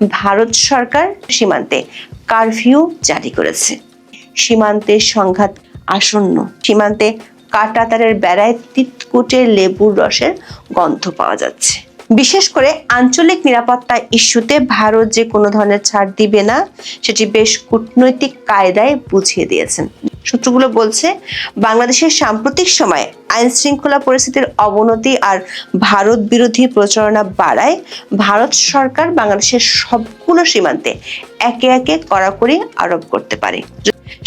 ভারত সরকার সীমান্তে কারফিউ জারি করেছে। সীমান্তের সংঘাত আসন্ন। সীমান্তে কাঁটাতারের বেড়ায় তিতকুটে লেবুর রসের গন্ধ পাওয়া যাচ্ছে। বিশেষ করে আঞ্চলিক নিরাপত্তা ইস্যুতে ভারত যে কোনো ধরনের ছাড় দিবে না, সেটি বেশ কূটনৈতিক কায়দায় বুঝিয়ে দিয়েছেন। সূত্রগুলো বলছে, বাংলাদেশের সাম্প্রতিক সময়ে আইন শৃঙ্খলা পরিস্থিতির অবনতি আর ভারত বিরোধী প্রচারণা বাড়ায় ভারত সরকার বাংলাদেশের সবগুলো সীমান্তে একে একে কড়াকড়ি আরোপ করতে পারে।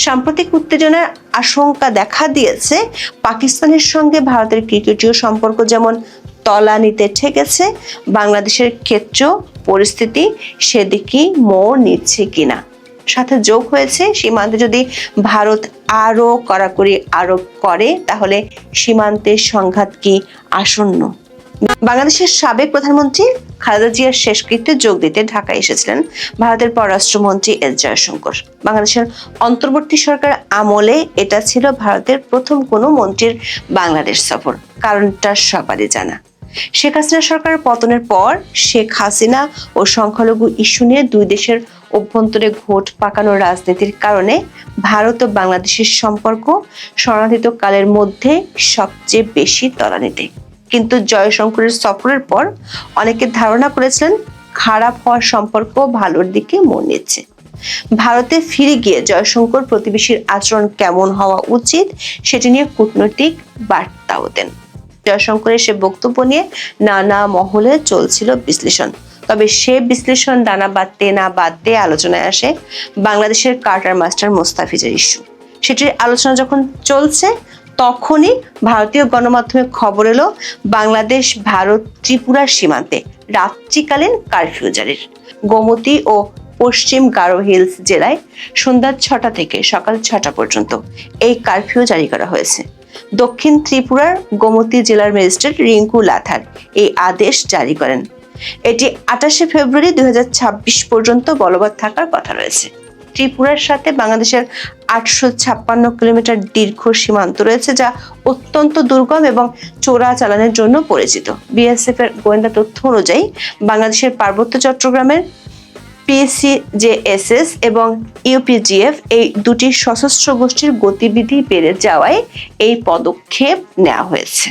সাম্প্রতিক উত্তেজনার আশঙ্কা দেখা দিয়েছে পাকিস্তানের সঙ্গে ভারতের ক্রিকেটীয় সম্পর্ক যেমন তলানিতে ঠেকেছে, বাংলাদেশের ক্ষেত্রেও পরিস্থিতি সেদিকেই মোড় নিচ্ছে কিনা। সাথে যোগ হয়েছে, সীমান্তে যদি ভারত আরো কড়াকড়ি আরোপ করে তাহলে সীমান্তের সংঘাত কি আসন্ন। বাংলাদেশের সাবেক প্রধানমন্ত্রী খালেদা জিয়ার শেষকৃত্যে যোগ দিতে ঢাকায় এসেছিলেন ভারতের পররাষ্ট্রমন্ত্রী এস জয়শঙ্কর। বাংলাদেশের অন্তর্বর্তী সরকার আমলে এটা ছিল ভারতের প্রথম কোনো মন্ত্রীর বাংলাদেশ সফর। কারণটা সবারই জানা। শেখ হাসিনা সরকারের পতনের পর শেখ হাসিনা ও সংখ্যালঘু ইস্যু নিয়ে দুই দেশের অভ্যন্তরে ঘোট পাকানোর রাজনীতির কারণে ভারত ও বাংলাদেশের সম্পর্ক শরণার্থিত কালের মধ্যে সবচেয়ে বেশি তলানিতে। কিন্তু জয়শঙ্করের সফরের পর অনেকে ধারণা করেছিলেন খারাপ হওয়ার সম্পর্ক ভালোর দিকে মোড় নিচ্ছে। ভারতে ফিরে গিয়ে জয়শঙ্কর প্রতিবেশীর আচরণ কেমন হওয়া উচিত সেটি নিয়ে কূটনৈতিক বার্তাও দেন। জয়শঙ্করের সে বক্তব্য নিয়ে নানা মহলে চলছিল বিশ্লেষণ। তবে সে বিশ্লেষণ ডানা বাঁধতে না বাঁধতে আলোচনায় আসে বাংলাদেশের কার্টার মাস্টার মোস্তাফিজের ইস্যু। সেটির আলোচনা যখন চলছে তখনই ভারতীয় গণমাধ্যমে খবর এলো বাংলাদেশ ভারত ত্রিপুরার সীমান্তে রাত্রিকালীন কারফিউ জারির। গোমতী ও পশ্চিম গারো হিলস জেলায় সন্ধ্যা 6টা থেকে সকাল 6টা পর্যন্ত এই কারফিউ জারি করা হয়েছে। দক্ষিণ ত্রিপুরার গোমতী জেলার ম্যাজিস্ট্রেট রিঙ্কু লাথার এই আদেশ জারি করেন। এটি 28শে ফেব্রুয়ারি 2026 পর্যন্ত বলবৎ থাকার কথা রয়েছে। ত্রিপুরার সাথে বাংলাদেশের 856 কিলোমিটার দীর্ঘ সীমান্ত রয়েছে, যা অত্যন্ত দুর্গম এবং চোরাচালানের জন্য পরিচিত। বিএসএফ এর গোয়েন্দা তথ্য অনুযায়ী বাংলাদেশের পার্বত্য চট্টগ্রামের পিসিজেএসএস এবং ইউপিজিএফ এই দুটি সশস্ত্র গোষ্ঠীর গতিবিধি বেড়ে যাওয়ায় এই পদক্ষেপ নেওয়া হয়েছে।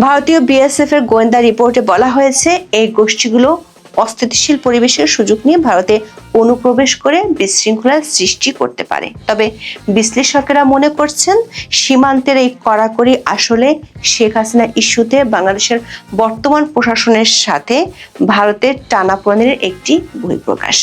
ভারতীয় বিএসএফ এর গোয়েন্দা রিপোর্টে বলা হয়েছে এই গোষ্ঠীগুলো অস্থিতিশীল পরিবেশের সুযোগ নিয়ে ভারতে অনুপ্রবেশ করে বিশৃঙ্খলার সৃষ্টি করতে পারে। তবে বিশ্লেষকেরা মনে করছেন সীমান্তের এই কড়াকড়ি আসলে শেখ হাসিনা ইস্যুতে বাংলাদেশের বর্তমান প্রশাসনের সাথে ভারতের টানাপোড়েনের একটি বহিঃপ্রকাশ।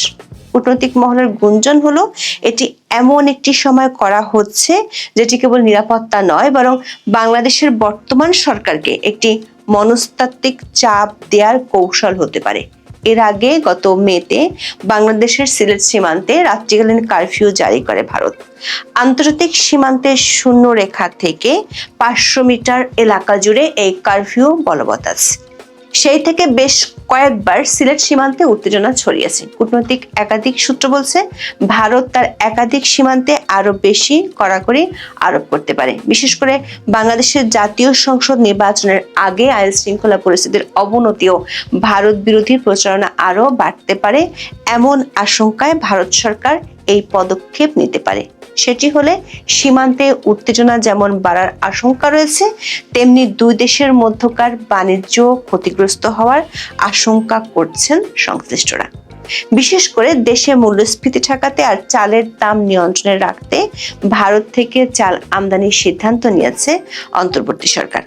কূটনৈতিক মহলের গুঞ্জন হলো এটি এমন একটি সময় করা হচ্ছে যেটি কেবল নিরাপত্তা নয়, বরং বাংলাদেশের বর্তমান সরকারকে একটি মনস্তাত্ত্বিক চাপ দেওয়ার কৌশল হতে পারে। এর আগে গত মেতে বাংলাদেশের সিলেট সীমান্তে রাত্রিকালীন কারফিউ জারি করে ভারত। আন্তর্জাতিক সীমান্তের শূন্য রেখা থেকে 500 মিটার এলাকা জুড়ে এই কারফিউ বলবৎ আছে। সেই থেকে বেশ কয়েকবার সিলেট সীমান্তে উত্তেজনা ছড়িয়েছে। কূটনৈতিক একাধিক সূত্র বলছে ভারত তার একাধিক সীমান্তে আরো বেশি কড়াকড়ি আরোপ করতে পারে। বিশেষ করে বাংলাদেশের জাতীয় সংসদ নির্বাচনের আগে আইন শৃঙ্খলা পরিস্থিতির অবনতি ও ভারত বিরোধী প্রচারণা আরো বাড়তে পারে, এমন আশঙ্কায় ভারত সরকার এই পদক্ষেপ নিতে পারে। সেটি হলে সীমান্তে উত্তেজনা যেমন বাড়ার আশঙ্কা রয়েছে, তেমনি দুই দেশের মধ্যকার বাণিজ্য ক্ষতিগ্রস্ত হওয়ার আশঙ্কা করছেন সংশ্লিষ্টরা। বিশেষ করে দেশে মূল্যস্ফীতি ঠেকাতে আর চালের দাম নিয়ন্ত্রণে রাখতে ভারত থেকে চাল আমদানির সিদ্ধান্ত নিয়েছে অন্তর্বর্তী সরকার।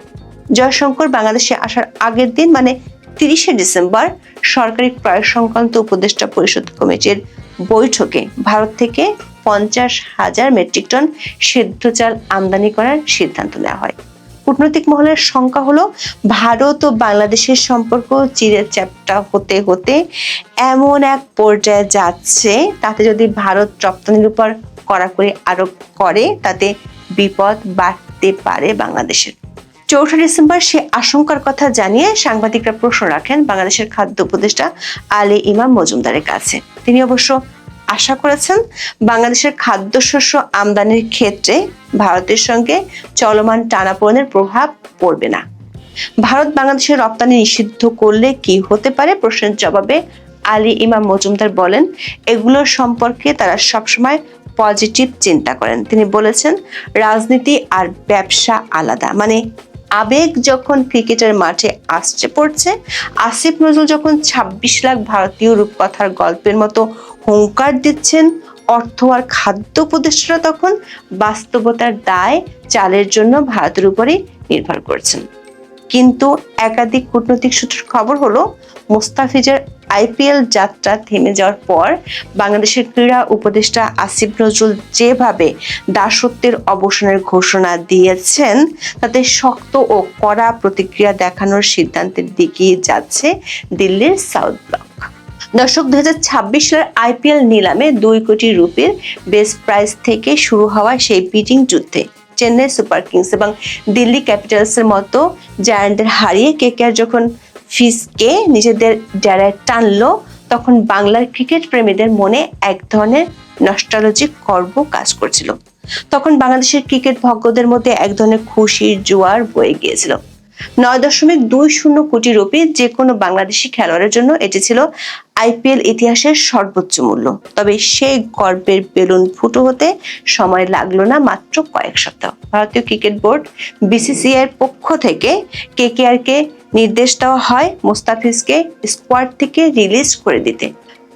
জয়শঙ্কর বাংলাদেশে আসার আগের দিন মানে 30শে ডিসেম্বর সরকারি ক্রয় সংক্রান্ত উপদেষ্টা পরিষদ কমিটির বৈঠকে ভারত থেকে 50,000 মেট্রিক টন সেদ্ধ চাল আমদানি করার সিদ্ধান্ত নেওয়া হয়। কূটনৈতিক মহলের শঙ্কা হলো ভারত ও বাংলাদেশের সম্পর্ক চিরে চ্যাপ্টা হতে হতে এমন এক পর্যায়ে যাচ্ছে, তাতে যদি ভারত রপ্তানির উপর কড়াকড়ি আরোপ করে তাতে বিপদ বাড়তে পারে বাংলাদেশের। 4 ডিসেম্বর সে আশঙ্কার কথা জানিয়ে সাংবাদিকরা প্রশ্ন রাখেন বাংলাদেশের খাদ্য উপদেষ্টা আলী ইমাম মজুমদারের কাছে। তিনি অবশ্য আশা করেছেন বাংলাদেশের খাদ্যশস্য আমদানির ক্ষেত্রে ভারতের সঙ্গে চলমান টানাপোড়েনের প্রভাব পড়বে না। ভারত বাংলাদেশের রপ্তানি নিষিদ্ধ করলে কি হতে পারে প্রশ্নের জবাবে আলী ইমাম মজুমদার বলেন, এগুলো সম্পর্কে তারা সবসময় পজিটিভ চিন্তা করেন। তিনি বলেছেন, রাজনীতি আর ব্যবসা আলাদা। মানে আবেগ যখন ক্রিকেটের মাঠে আসছে পড়ছে, আসিফ নজরুল যখন ২৬ লাখ ভারতীয় রূপকথার গল্পের মতো হুঙ্কার দিচ্ছেন, অর্থ আর খাদ্য উপদেষ্টারা তখন বাস্তবতার দায় চালের জন্য ভারতের উপরেই নির্ভর করছেন। কিন্তু একাধিক কূটনৈতিক সূত্রের খবর হলো, মোস্তাফিজের আইপিএল যাত্রা থেমে যাওয়ার পর বাংলাদেশের ক্রীড়া উপদেষ্টা আসিফ নজরুল যেভাবে দাসত্বের অবসানের ঘোষণা দিয়েছেন, তাতে শক্ত ও কড়া প্রতিক্রিয়া দেখানোর সিদ্ধান্তের দিকে যাচ্ছে দিল্লির সাউথ ব্লক। দর্শক, 2026 সালের আইপিএল নিলামে 2 কোটি রুপির বেস প্রাইস থেকে শুরু হওয়া সেই বিডিং যুদ্ধে চেন্নাই সুপার কিংস এবং দিল্লি ক্যাপিটালসের মতো জায়ান্টদের হারিয়ে কেকেআর যখন ফিসকে নিজেদের ডেরায় টানলো, তখন বাংলার ক্রিকেট প্রেমীদের মনে এক ধরনের নস্টালজিক গর্ব কাজ করছিল। তখন বাংলাদেশের ক্রিকেট ভক্তদের মধ্যে এক ধরনের খুশির জোয়ার বয়ে গিয়েছিল। 9.20 কোটি রুপি যে কোনো বাংলাদেশি খেলোয়াড়ের জন্য এটি ছিল আইপিএল ইতিহাসের সর্বোচ্চ মূল্য। তবে সেই গর্বের বেলুন ফুটো হতে সময় লাগলো না, মাত্র কয়েক সপ্তাহ। ভারতীয় ক্রিকেট বোর্ড বিসিসিআই এর পক্ষ থেকে কেকেআর কে নির্দেশ দেওয়া হয় মোস্তাফিজকে স্কোয়াড থেকে রিলিজ করে দিতে।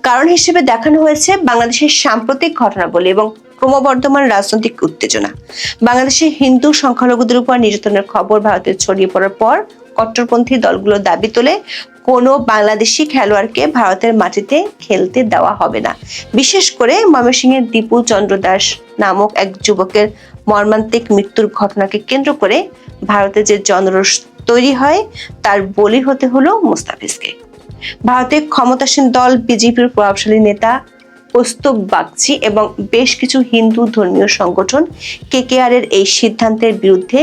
কারণ হিসেবে দেখানো হয়েছে বাংলাদেশের সাম্প্রতিক ঘটনাবলী এবং ক্রমবর্ধমান রাজনৈতিক উত্তেজনা। বাংলাদেশে হিন্দু সংখ্যালঘুদের উপর নির্যাতনের খবর ভারতে ছড়িয়ে পড়ার পর কট্টরপন্থী দলগুলো দাবি তোলে, কোনো বাংলাদেশি খেলোয়াড়কে ভারতের মাটিতে খেলতে দেওয়া হবে না। বিশেষ করে ময়মনসিংহের দীপু চন্দ্র দাস নামক এক যুবকের মর্মান্তিক মৃত্যুর ঘটনাকে কেন্দ্র করে ভারতে যে জনরোষ তৈরি হয়, তার বলি হতে হলো মোস্তাফিজকে। ভারতের ক্ষমতাসীন দল বিজেপির প্রভাবশালী নেতা কৌস্তুভ বাগচি এবং বেশ কিছু হিন্দু ধর্মীয় সংগঠন কেকেআর এর এই সিদ্ধান্তের বিরুদ্ধে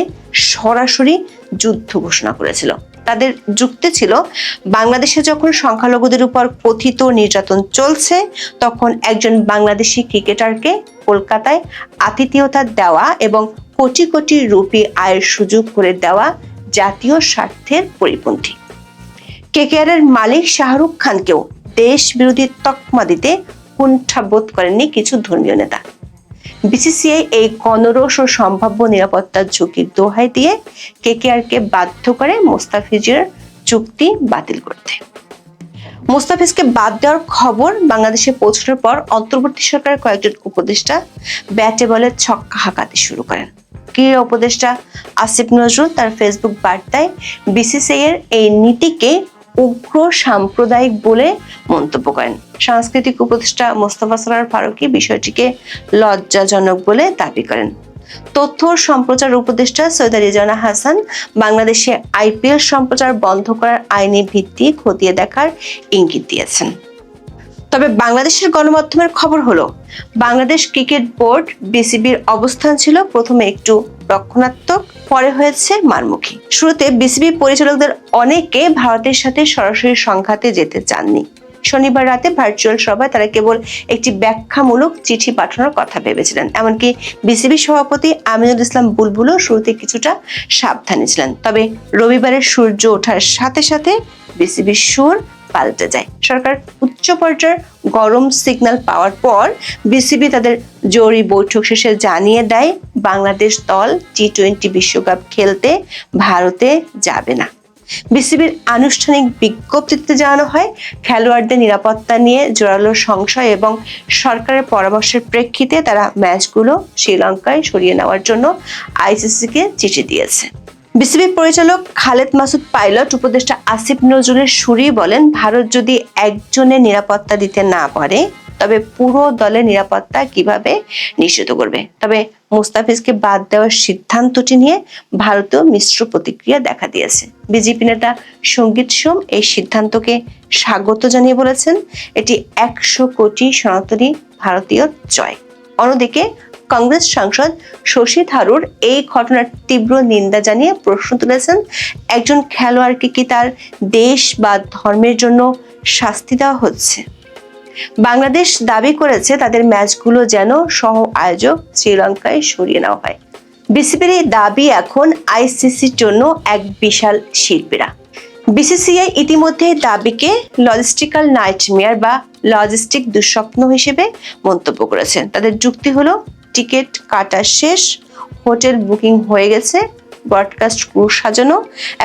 সরাসরি যুদ্ধ ঘোষণা করেছিল। তাদের যুক্তি ছিল, বাংলাদেশে যখন সংখ্যালঘুদের উপর কথিত নির্যাতন চলছে, তখন একজন বাংলাদেশি ক্রিকেটারকে কলকাতায় আতিথেয়তা দেওয়া এবং কোটি কোটি রুপি আয়ের সুযোগ করে দেওয়া জাতীয় স্বার্থের পরিপন্থী। কেকেআর এর মালিক শাহরুখ খানকেও দেশ বিরোধী তকমা দিতে কুণ্ঠাবোধ করেননি কিছু ধর্মীয় নেতা। বিসিসিআই এই গণরোষ ও সম্ভাব্য নিরাপত্তার ঝুঁকির দোহাই দিয়ে কেকেআর কে বাধ্য করে মোস্তাফিজের চুক্তি বাতিল করতে। মোস্তাফিজকে বাদ দেওয়ার খবর বাংলাদেশে পৌঁছানোর পর অন্তর্বর্তী সরকারের কয়েকজন উপদেষ্টা ব্যাটে বলে ছক্কা হাঁকাতে শুরু করেন। ক্রীড়া উপদেষ্টা আসিফ নজরুল তার ফেসবুক বার্তায় বিসিসিআই এর এই নীতিকে উগ্র সাম্প্রদায়িক বলে মন্তব্য করেন। সাংস্কৃতিক উপদেষ্টা মোস্তফা সরোয়ার ফারুকী বিষয়টিকে লজ্জাজনক বলে দাবি করেন। তথ্য সম্প্রচার উপদেষ্টা সৈয়দা রিজওয়ানা হাসান বাংলাদেশে আইপিএল সম্প্রচার বন্ধ করার আইনি ভিত্তি খতিয়ে দেখার ইঙ্গিত দিয়েছেন। তবে বাংলাদেশের গণমাধ্যমের খবর হলো, বাংলাদেশ ক্রিকেট বোর্ড বিসিবির অবস্থান ছিল প্রথমে একটু রক্ষণাত্মক, পরে হয়েছে মারমুখী। শুরুতে বিসিবি পরিচালকদের অনেকে ভারতের সাথে সরাসরি সংঘাতে যেতে চাননি। শনিবার রাতে ভার্চুয়াল সভায় তারা কেবল একটি ব্যাখ্যামূলক চিঠি পাঠানোর কথা ভেবেছিলেন। এমনকি বিসিবি সভাপতি আমিনুল ইসলাম বুলবুলও শুরুতে কিছুটা সাবধানী ছিলেন। তবে রবিবারের সূর্য ওঠার সাথে সাথে বিসিবির সুর পাল্টে যায়। সরকার উচ্চ পর্যায়ের গরম সিগন্যাল পাওয়ার পর বিসিবি তাদের জরুরি বৈঠক শেষে জানিয়ে দেয়, বাংলাদেশ দল টি-20 বিশ্বকাপ খেলতে ভারতে যাবে না। বিসিবির আনুষ্ঠানিক বিজ্ঞপ্তিতে জানানো হয়, খেলোয়াড়দের নিরাপত্তা নিয়ে জোরালো সংশয় এবং সরকারের পরামর্শের প্রেক্ষিতে তারা ম্যাচগুলো শ্রীলঙ্কায় সরিয়ে নেওয়ার জন্য আইসিসিকে চিঠি দিয়েছে। বিসিবি পরিচালক খালেদ মাসুদ পাইলট উপদেষ্টা আসিফ নজরুলের সুরেই বলেন, ভারত যদি একজনের নিরাপত্তা দিতে না পারে, তবে পুরো দলের নিরাপত্তা কিভাবে নিশ্চিত করবে? তবে মোস্তাফিজকে বাদ দেওয়ার সিদ্ধান্তটি নিয়ে ভারতেও মিশ্র প্রতিক্রিয়া দেখা দিয়েছে। বিজেপি নেতা সঙ্গীত সোম এই সিদ্ধান্তকে স্বাগত জানিয়ে বলেছেন, এটি 100 কোটি সনাতনী ভারতীয় জয়। অন্যদিকে কংগ্রেস সাংসদ শশী থারুর এই ঘটনার তীব্র নিন্দা জানিয়ে প্রশ্ন তুলেছেন, একজন খেলোয়াড়কে কি তার দেশ বা ধর্মের জন্য শাস্তি দেওয়া হচ্ছে? বাংলাদেশ দাবি করেছে তাদের ম্যাচগুলো যেন সহ আয়োজক শ্রীলঙ্কায় সরিয়ে নেওয়া হয়। বিসিবির এই দাবি এখন আইসিসির জন্য এক বিশাল শিরপীড়া। বিসিসিআই ইতিমধ্যে দাবিকে লজিস্টিক্যাল নাইটমেয়ার বা লজিস্টিক দুঃস্বপ্ন হিসেবে মন্তব্য করেছেন। তাদের যুক্তি হলো টিকিট কাটা শেষ, হোটেল বুকিং হয়ে গেছে, ব্রডকাস্ট ক্রু সাজানো,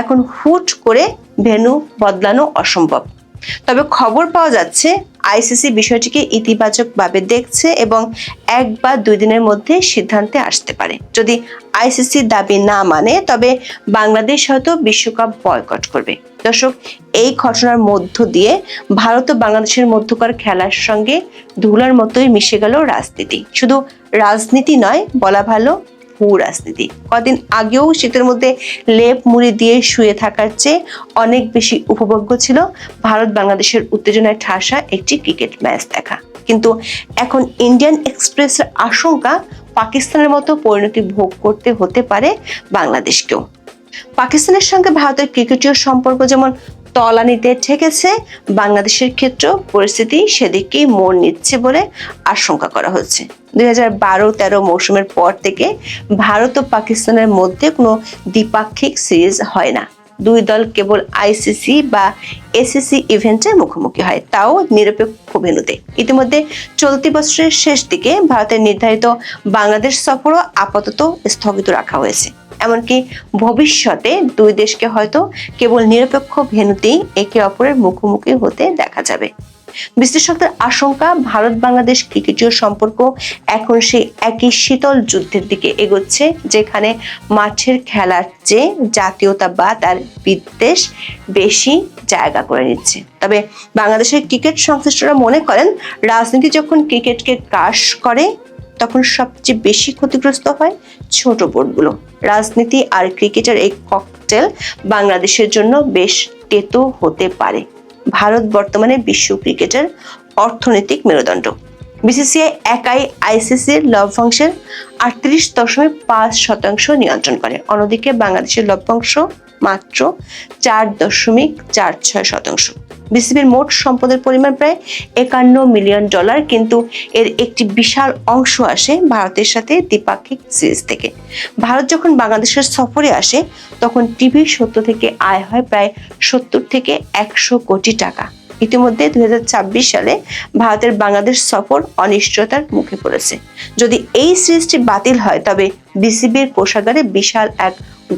এখন হুট করে ভেন্যু বদলানো অসম্ভব। তবে খবর পাওয়া যাচ্ছে আইসিসি বিষয়টিকে ইতিবাচকভাবে দেখছে এবং 1 বা 2 দিনের মধ্যে সিদ্ধান্তে আসতে পারে। যদি আইসিসি দাবি না মানে তবে বাংলাদেশ হয়তো বিশ্বকাপ বয়কট করবে। দর্শক, এই ঘটনার মধ্য দিয়ে ভারত ও বাংলাদেশের মধ্যকার খেলার সঙ্গে ধুলার মতোই মিশে গেল রাজনীতি। শুধু রাজনীতি নয়, বলা ভালো ভূ রাজনীতি। কদিন আগেও শীতের মধ্যে লেপ মুড়ি দিয়ে শুয়ে থাকার চেয়ে অনেক বেশি উপভোগ্য ছিল ভারত বাংলাদেশের উত্তেজনায় ঠাসা একটি ক্রিকেট ম্যাচ দেখা। কিন্তু এখন ইন্ডিয়ান এক্সপ্রেসের আশঙ্কা পাকিস্তানের মতো পরিণতি ভোগ করতে হতে পারে বাংলাদেশকেও। পাকিস্তানের সঙ্গে ভারতের ক্রিকেটীয় সম্পর্ক যেমন তলানিতে ঠেকেছে, বাংলাদেশের ক্ষেত্রেও পরিস্থিতি সেদিকেই মোড় নিচ্ছে বলে আশঙ্কা করা হচ্ছে। 2012-13 মৌসুমের পর থেকে ভারত ও পাকিস্তানের মধ্যে কোনো দ্বিপাক্ষিক সিরিজ হয় না। দুই দল কেবল আইসিসি বা এসিসি ইভেন্টে মুখোমুখি হয়, তাও নিরপেক্ষ ভেন্যুতে। ইতিমধ্যে চলতি বছরের শেষ দিকে ভারতের নির্ধারিত বাংলাদেশ সফরও আপাতত স্থগিত রাখা হয়েছে। এমনকি ভবিষ্যতে দুই দেশকে হয়তো কেবল নিরপেক্ষ ভেন্যুতেই একে অপরের মুখোমুখি হতে দেখা যাবে। বিশ্লেষকদের আশঙ্কা, ভারত বাংলাদেশ ক্রিকেটীয় সম্পর্ক এখন সেই একই শীতল যুদ্ধের দিকে এগোচ্ছে, যেখানে মাঠের খেলার চেয়ে জাতীয়তাবাদ আর বিদ্বেষ বেশি জায়গা করে নিচ্ছে। তবে বাংলাদেশের ক্রিকেট সংশ্লিষ্টরা মনে করেন, রাজনীতি যখন ক্রিকেটকে গ্রাস করে তখন সবচেয়ে বেশি ক্ষতিগ্রস্ত হয় ছোট বোর্ডগুলো। রাজনীতি আর ক্রিকেটের এই ককটেল বাংলাদেশের জন্য বেশ তেতো হতে পারে। ভারত বর্তমানে বিশ্ব ক্রিকেটের অর্থনৈতিক মেরুদণ্ড। বিসিসিআই একাই আইসিসির লভ্যাংশের 38.5% নিয়ন্ত্রণ করে। অন্যদিকে বাংলাদেশের লভ্যাংশ মাত্র 4.46%। বিসিবির মোট সম্পদের পরিমাণ প্রায় $51 মিলিয়ন, কিন্তু এর একটি বিশাল অংশ আসে ভারতের সাথে দ্বিপাক্ষিক সিরিজ থেকে। ভারত যখন বাংলাদেশের সফরে আসে তখন টিভি সত্য থেকে আয় হয় প্রায় 70 থেকে 100 কোটি টাকা। ইতিমধ্যে 2026 সালে ভারতের বাংলাদেশ সফর অনিশ্চয়তার মুখে পড়েছে। যদি এই সিরিজটি বাতিল হয় তবে বিসিবির কোষাগারে বিশাল এক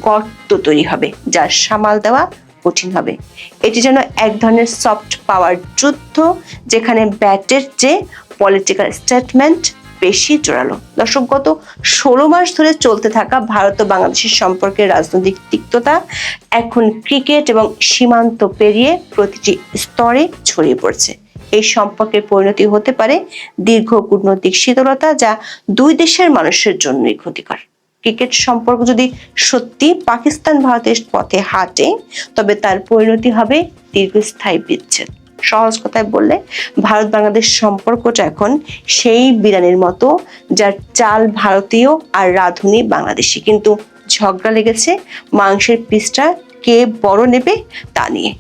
গর্ত তৈরি হবে, যার সামাল দেওয়া কঠিন হবে। এটি যেন এক ধরনের সফট পাওয়ার যুদ্ধ, যেখানে ব্যাটের চেয়ে পলিটিক্যাল স্টেটমেন্ট বেশি জোরালো। দর্শক, গত 16 মাস ধরে চলতে থাকা ভারত ও বাংলাদেশের সম্পর্কের রাজনৈতিক তিক্ততা এখন ক্রিকেট এবং সীমান্ত পেরিয়ে প্রতিটি স্তরে ছড়িয়ে পড়ছে। এই সম্পর্কের পরিণতি হতে পারে দীর্ঘ কূটনৈতিক শীতলতা, যা দুই দেশের মানুষের জন্যই ক্ষতিকর। ক্রিকেট সম্পর্ক যদি সত্যি পাকিস্তান ভারতের পথে হাঁটে তবে তার পরিণতি হবে দীর্ঘস্থায়ী বিচ্ছেদ। সহজ কথায় বললে, ভারত বাংলাদেশ সম্পর্কটা এখন সেই বিরিয়ানির মতো, যার চাল ভারতীয় আর রাঁধুনি বাংলাদেশি, কিন্তু ঝগড়া লেগেছে মাংসের পিসটা কে বড় নেবে তা নিয়ে।